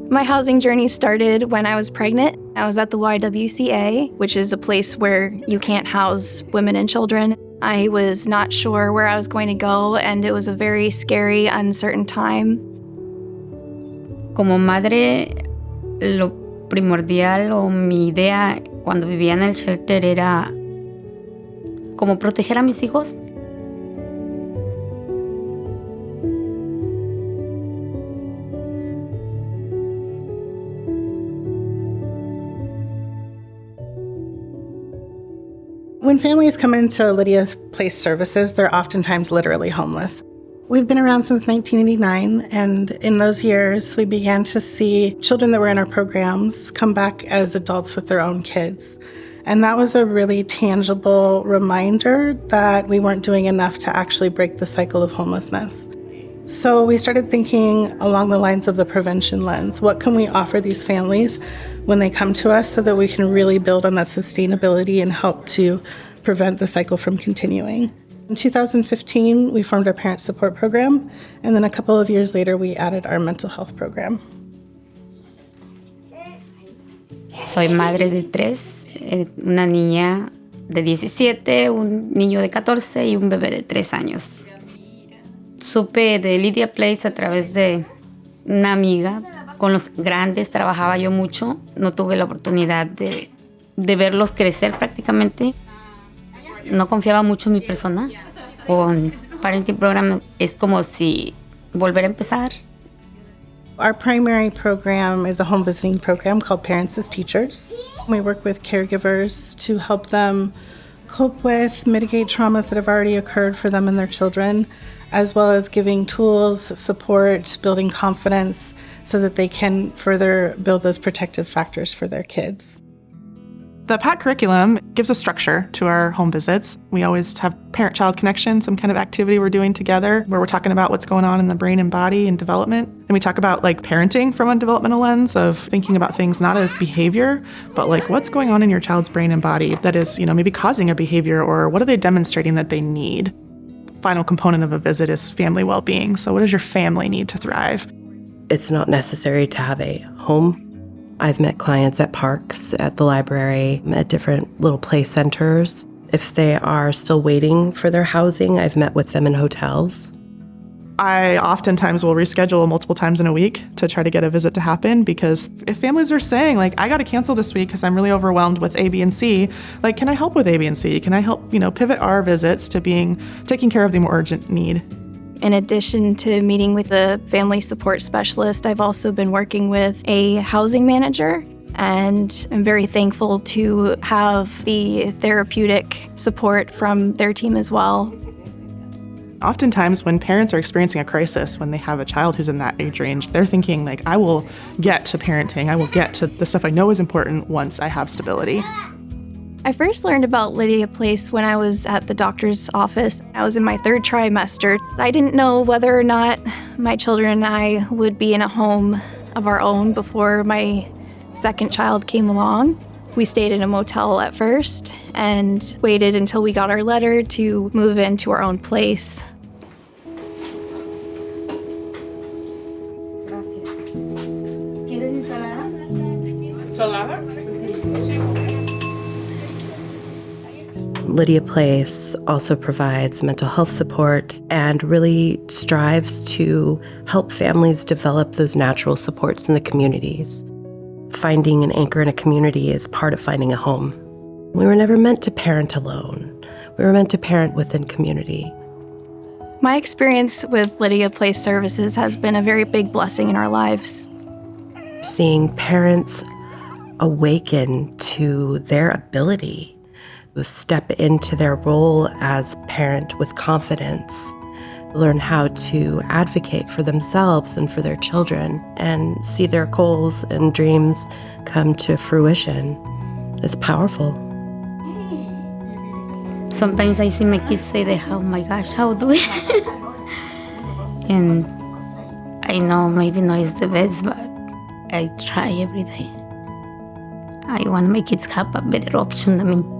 My housing journey started when I was pregnant. I was at the YWCA, which is a place where you can't house women and children. I was not sure where I was going to go, and it was a very scary, uncertain time. Como madre, lo primordial o mi idea cuando vivía en el shelter era como proteger a mis hijos. When families come into Lydia Place services, they're oftentimes literally homeless. We've been around since 1989, and in those years, we began to see children that were in our programs come back as adults with their own kids. And that was a really tangible reminder that we weren't doing enough to actually break the cycle of homelessness. So we started thinking along the lines of the prevention lens. What can we offer these families when they come to us so that we can really build on that sustainability and help to prevent the cycle from continuing? In 2015, we formed our parent support program, and then a couple of years later, we added our mental health program. Soy madre de 3, una niña de 17, un niño de 14 y un bebé de 3 años. Supe de Lydia Place a través de una amiga. Con los grandes trabajaba yo mucho. No tuve la oportunidad de verlos crecer prácticamente. No confiaba mucho en mi persona. Con Parenting Program es como si volver a empezar. Our primary program is a home visiting program called Parents as Teachers. We work with caregivers to help them cope with, mitigate traumas that have already occurred for them and their children, as well as giving tools, support, building confidence so that they can further build those protective factors for their kids. The PAT curriculum gives a structure to our home visits. We always have parent-child connection, some kind of activity we're doing together where we're talking about what's going on in the brain and body and development. And we talk about like parenting from a developmental lens of thinking about things not as behavior, but like what's going on in your child's brain and body that is, maybe causing a behavior, or what are they demonstrating that they need? Final component of a visit is family well-being. So what does your family need to thrive? It's not necessary to have a home. I've met clients at parks, at the library, at different little play centers. If they are still waiting for their housing, I've met with them in hotels. I oftentimes will reschedule multiple times in a week to try to get a visit to happen, because if families are saying, like, I got to cancel this week because I'm really overwhelmed with A, B, and C, like, can I help with A, B, and C? Can I help, pivot our visits to taking care of the more urgent need? In addition to meeting with a family support specialist, I've also been working with a housing manager, and I'm very thankful to have the therapeutic support from their team as well. Oftentimes when parents are experiencing a crisis, when they have a child who's in that age range, they're thinking like, I will get to parenting, I will get to the stuff I know is important once I have stability. I first learned about Lydia Place when I was at the doctor's office. I was in my 3rd trimester. I didn't know whether or not my children and I would be in a home of our own before my 2nd child came along. We stayed in a motel at first and waited until we got our letter to move into our own place. Lydia Place also provides mental health support and really strives to help families develop those natural supports in the communities. Finding an anchor in a community is part of finding a home. We were never meant to parent alone. We were meant to parent within community. My experience with Lydia Place Services has been a very big blessing in our lives. Seeing parents awaken to their ability to step into their role as parent with confidence, learn how to advocate for themselves and for their children, and see their goals and dreams come to fruition is powerful. Sometimes I see my kids say, oh my gosh, how do we? And I know maybe not is the best, but I try every day. I want my kids have a better option than me.